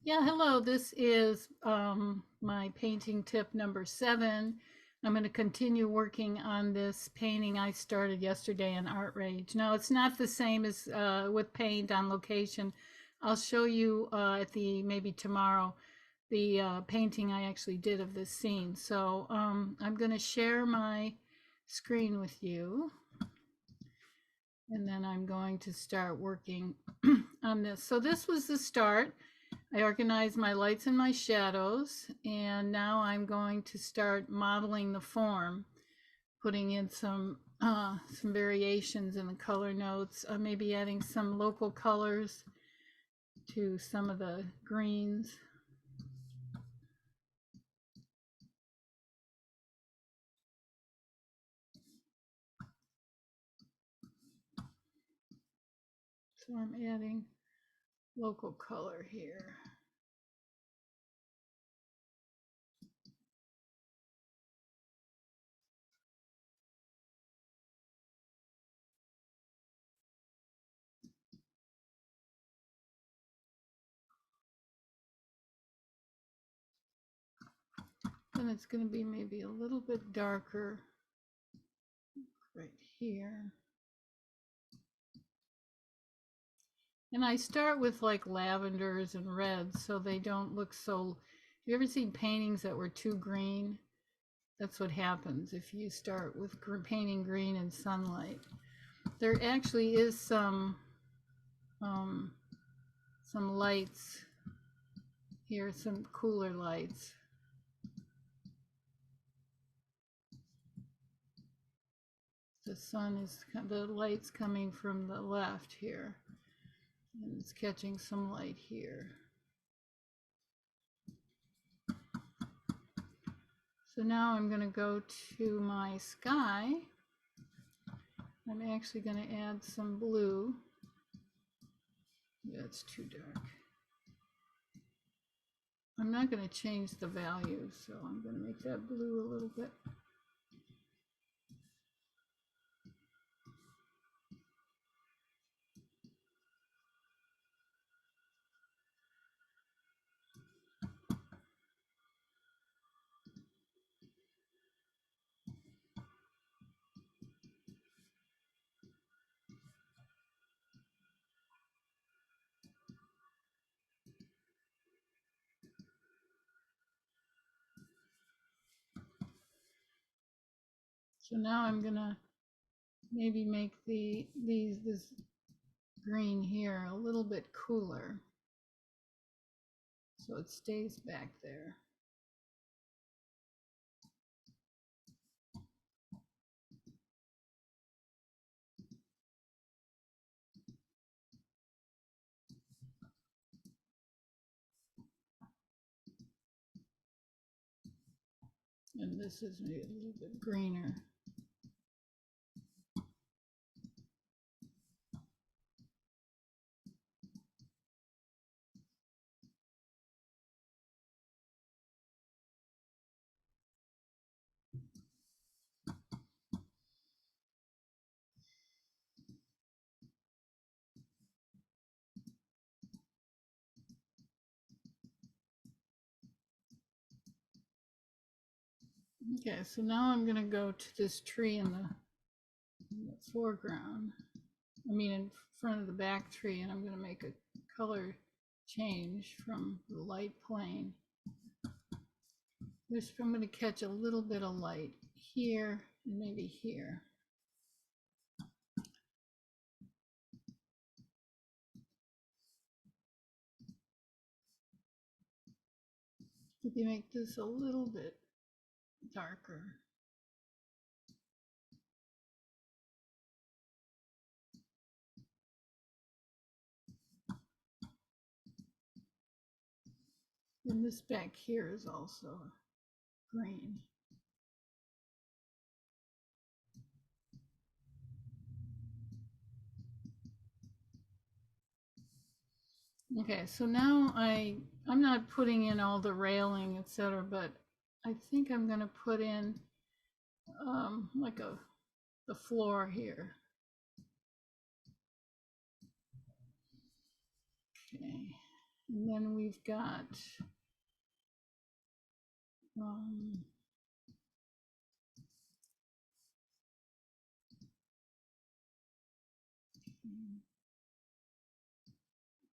Yeah, hello. This is my painting tip number 7. I'm going to continue working on this painting I started yesterday in Art Rage. Now, it's not the same as with paint on location. I'll show you at the maybe tomorrow the painting I actually did of this scene. So I'm going to share my screen with you, and then I'm going to start working on this. So this was the start. I organized my lights and my shadows, and now I'm going to start modeling the form, putting in some variations in the color notes, maybe adding some local colors to some of the greens. So I'm adding local color here. Then it's going to be maybe a little bit darker right here. And I start with like lavenders and reds so they don't look so. You ever seen paintings that were too green? That's what happens if you start with painting green in sunlight. There actually is some lights here, some cooler lights. The sun is, the light's coming from the left here, and it's catching some light here. So now I'm going to go to my sky. I'm actually going to add some blue. Yeah, it's too dark. I'm not going to change the value, so I'm going to make that blue a little bit. So now I'm gonna maybe make this green here a little bit cooler, so it stays back there. And this is maybe a little bit greener. Okay, so now I'm gonna go to this tree in the foreground. I mean, in front of the back tree, and I'm gonna make a color change from the light plain. I'm gonna catch a little bit of light here and maybe here. If you make this a little bit darker. And this back here is also green. Okay, so now I'm not putting in all the railing, etc., but I think I'm going to put in like the floor here. Okay, And then we've got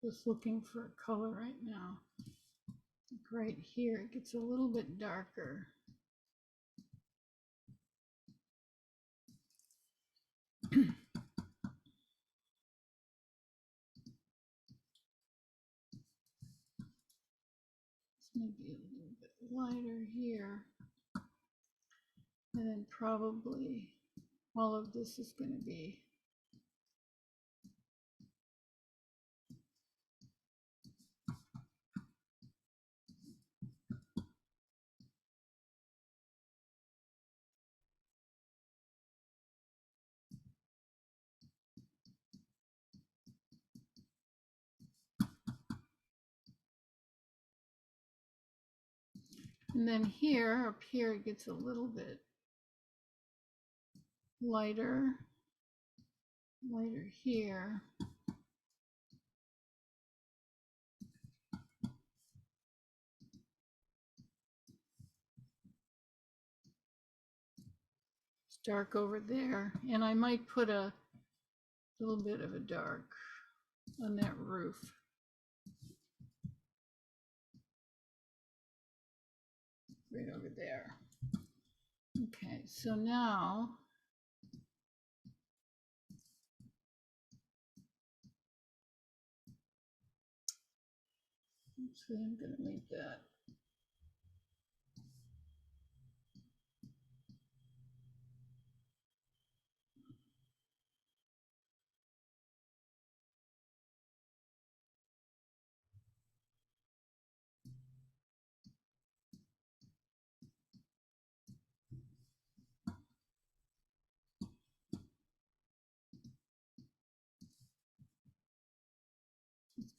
just looking for a color right now. Like right here, it gets a little bit darker. Maybe a little bit lighter here. And then probably all of this is going to be and then here, up here, it gets a little bit lighter here. It's dark over there. And I might put a little bit of a dark on that roof. Right over there. Okay, so now actually I'm going to make that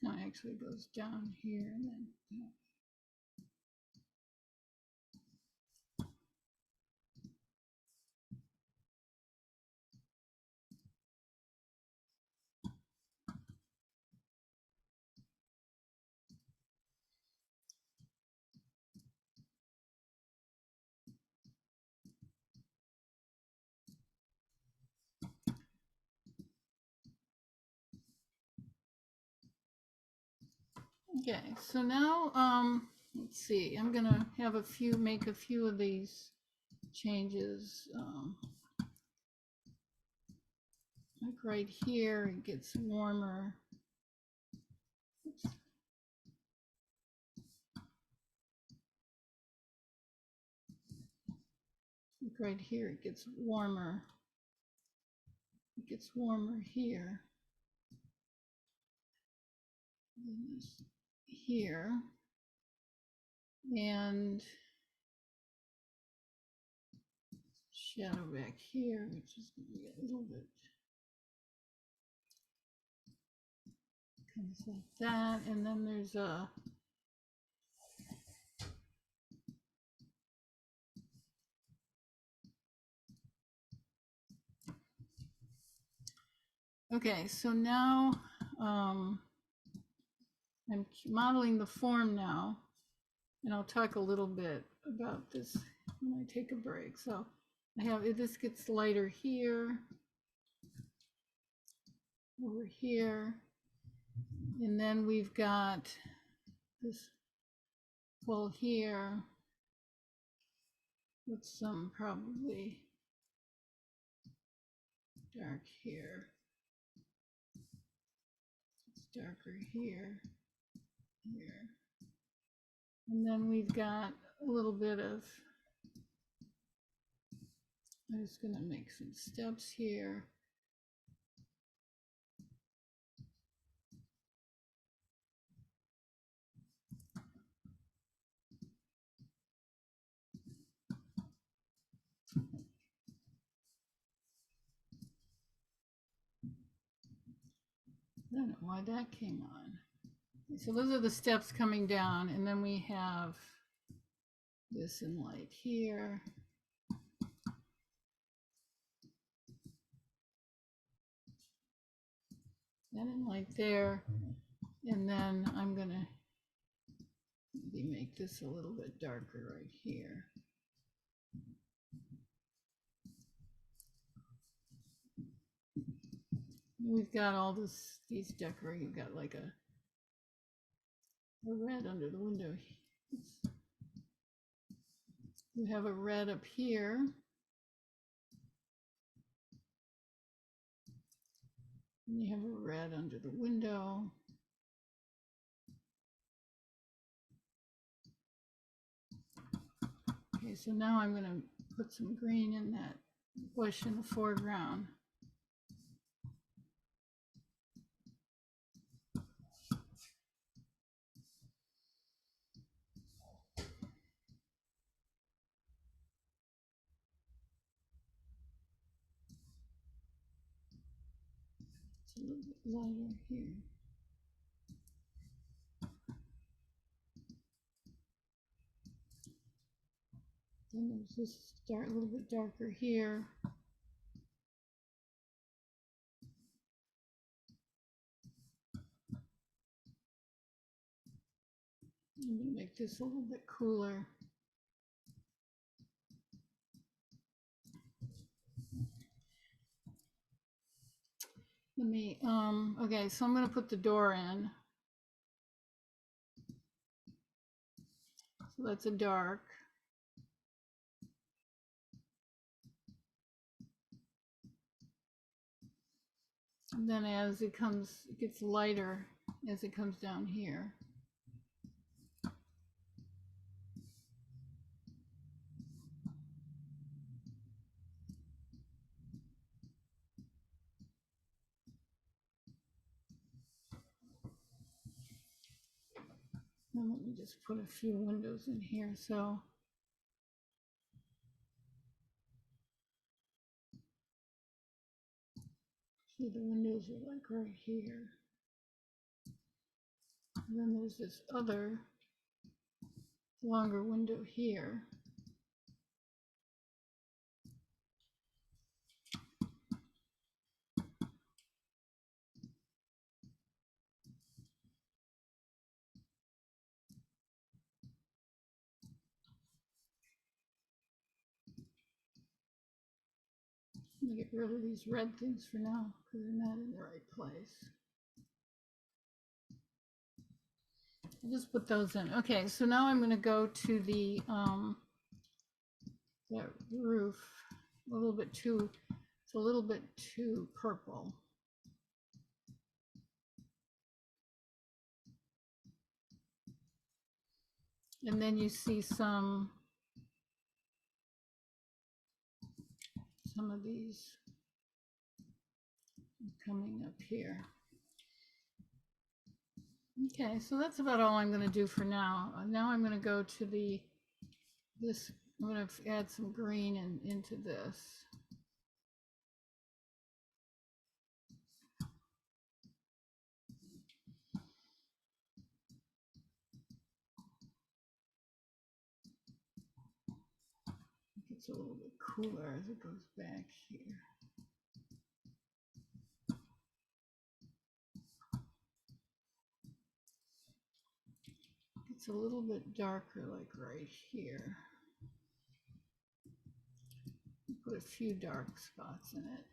kind of actually goes down here and then okay, so now let's see, I'm gonna have make a few of these changes. Like right here, it gets warmer. Oops. Like right here, it gets warmer. It gets warmer here. And this here. And shadow back here, which is going to be a little bit comes like that. And then there's a okay, so now I'm modeling the form now, and I'll talk a little bit about this when I take a break. So I have this gets lighter here, over here, and then we've got this full here with some probably dark here. It's darker here, here. And then we've got a little bit of, I'm just going to make some steps here. I don't know why that came on. So those are the steps coming down, and then we have this in light here. That in light there. And then I'm going to Maybe make this a little bit darker right here. We've got all these decorating. You've got like a red under the window. You have a red up here. And you have a red under the window. Okay, so now I'm going to put some green in that bush in the foreground. It's a little bit lighter here. Then there's this dark, a little bit darker here. I'm going to make this a little bit cooler. Let me, okay, so I'm going to put the door in. So that's a dark. And then as it gets lighter as it comes down here. And let me just put a few windows in here. So see, the windows are like right here. And then there's this other longer window here. I'm gonna get rid of these red things for now because they're not in the right place. I'll just put those in. Okay, so now I'm going to go to the that roof. A little bit too, it's a little bit too purple. And then you see some of these coming up here. Okay, so that's about all I'm going to do for now. Now I'm going to go to this. I'm going to add some green into this. It's a little bit cooler as it goes back here. It's a little bit darker, like right here. Put a few dark spots in it.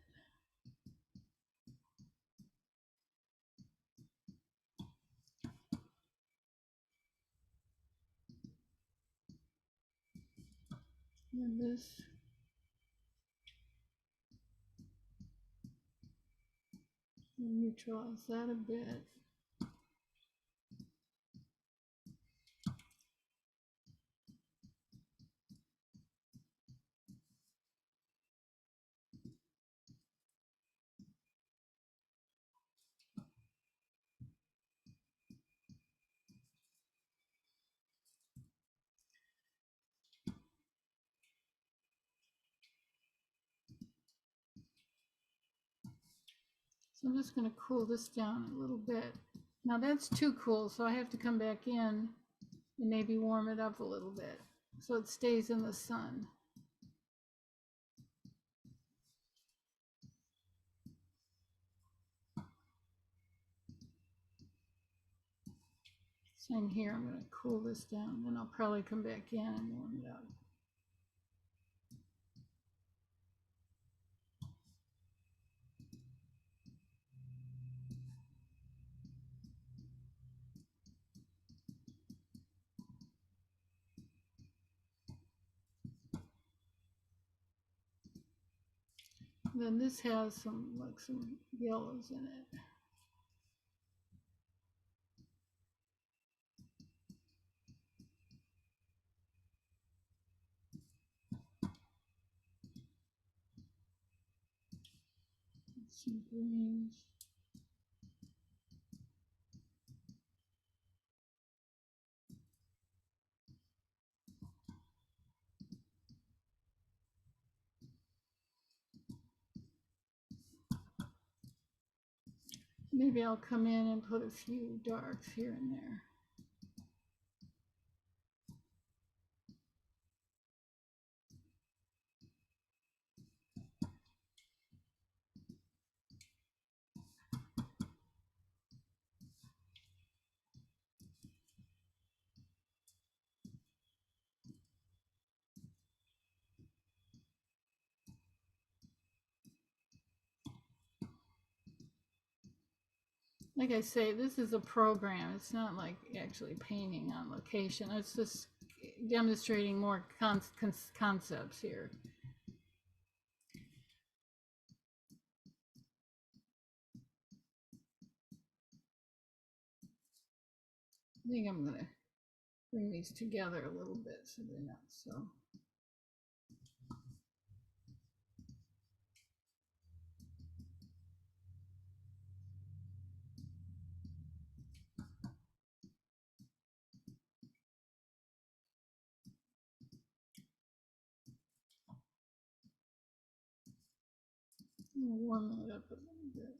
And this. Neutralize that a bit. So I'm just going to cool this down a little bit. Now that's too cool, so I have to come back in and maybe warm it up a little bit so it stays in the sun. So in here, I'm going to cool this down, then I'll probably come back in and warm it up. Then this has some yellows in it. Some greens. Maybe I'll come in and put a few darks here and there. Like I say, this is a program. It's not like actually painting on location. It's just demonstrating more concepts here. I think I'm going to bring these together a little bit so they're not so. Warm it up a little bit.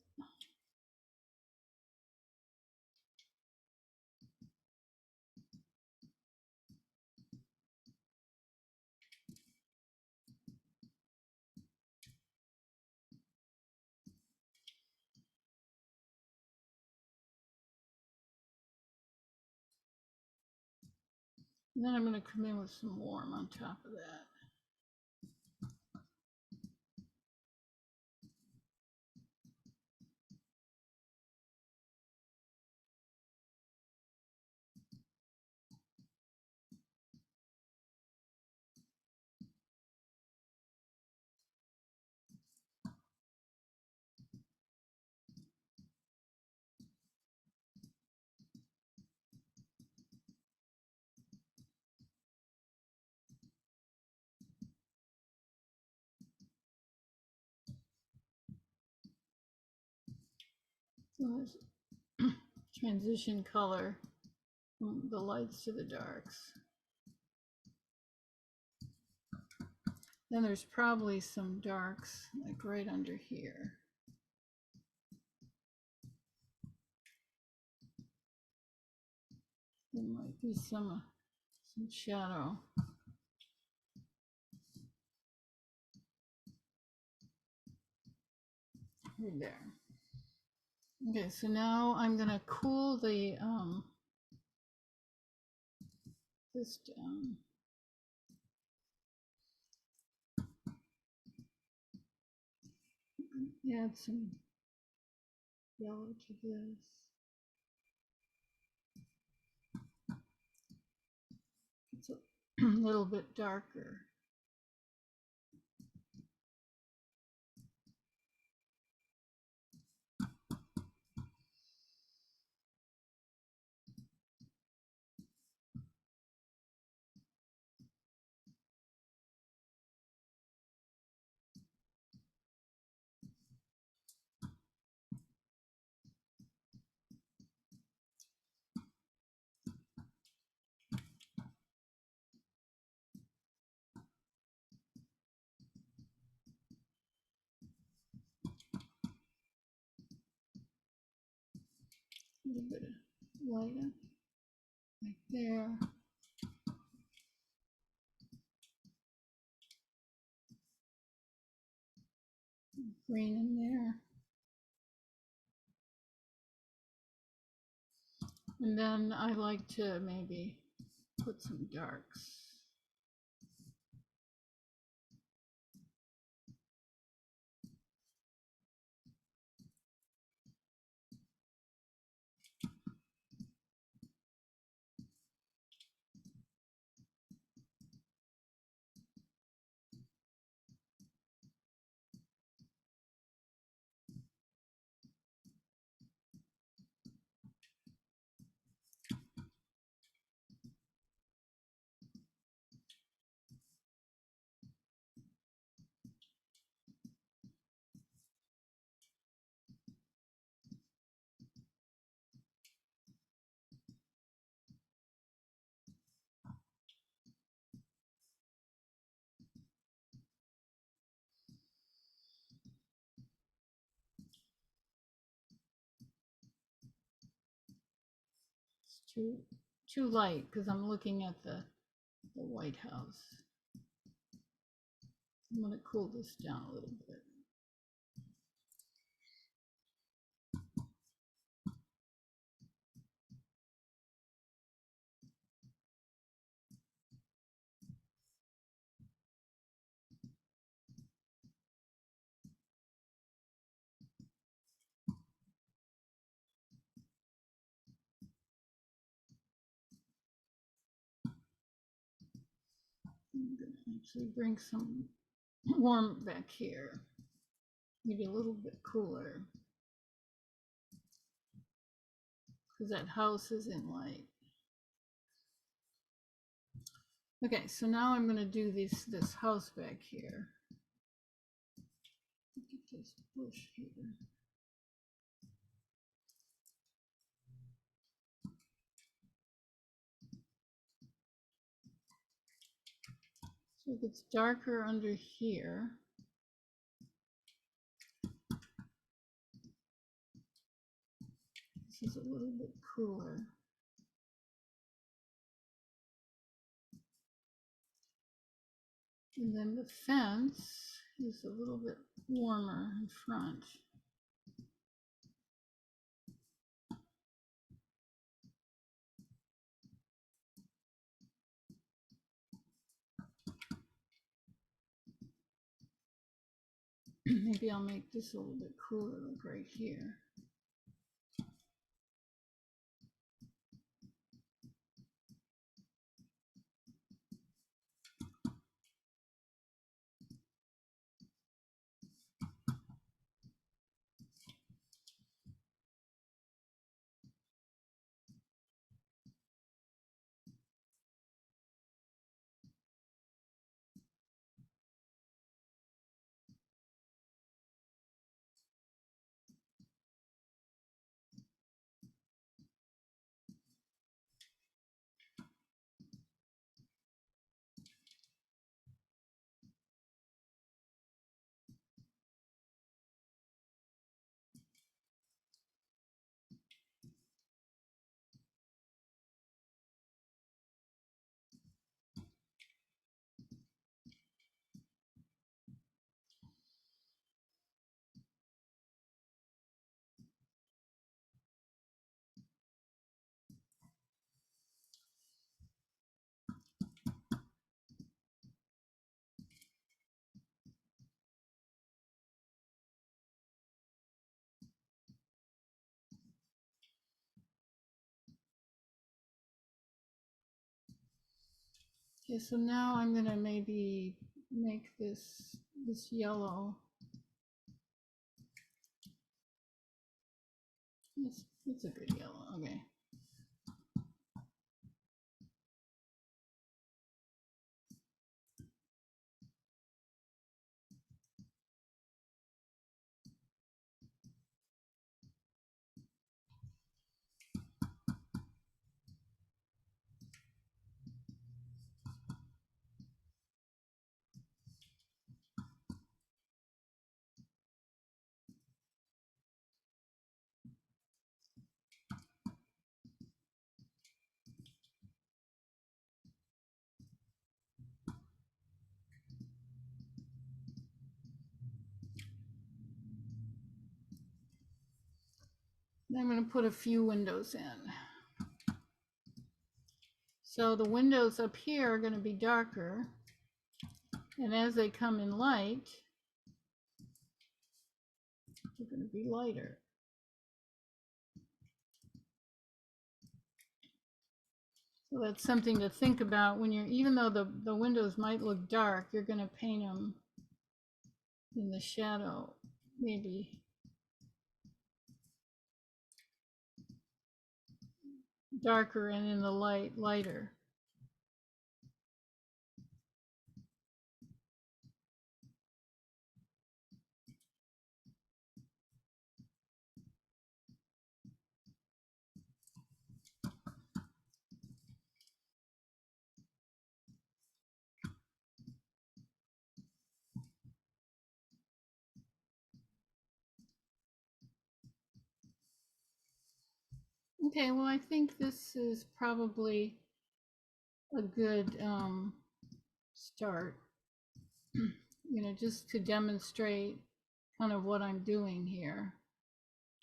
And then I'm going to come in with some warm on top of that. So there's transition color from the lights to the darks. Then there's probably some darks like right under here. There might be some shadow. Right there. Okay, so now I'm gonna cool the this down. Add some yellow to this. It's a little bit darker. A little bit of light up right there. Green in there. And then I like to maybe put some darks. Too light because I'm looking at the White House. I'm going to cool this down a little bit. I'm going to actually bring some warm back here. Maybe a little bit cooler. Because that house is in light. Okay, so now I'm going to do this house back here. Get this bush here. So it gets darker under here. This is a little bit cooler. And then the fence is a little bit warmer in front. Maybe I'll make this a little bit cooler, like right here. Okay, so now I'm gonna maybe make this yellow. It's a good yellow, okay. Then I'm going to put a few windows in. So the windows up here are going to be darker, and as they come in light, they're going to be lighter. So that's something to think about when you're, even though the windows might look dark, you're going to paint them in the shadow, maybe darker, and in the light, lighter. Okay, well, I think this is probably a good start, just to demonstrate kind of what I'm doing here.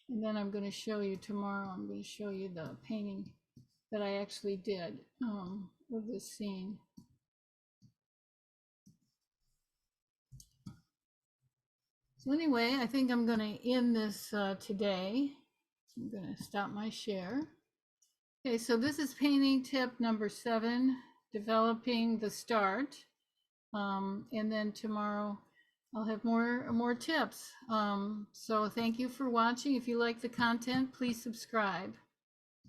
And then I'm going to show you tomorrow, I'm going to show you the painting that I actually did with this scene. So anyway, I think I'm going to end this today. I'm going to stop my share. Okay, so this is painting tip number 7, developing the start. And then tomorrow I'll have more tips. So thank you for watching. If you like the content, please subscribe.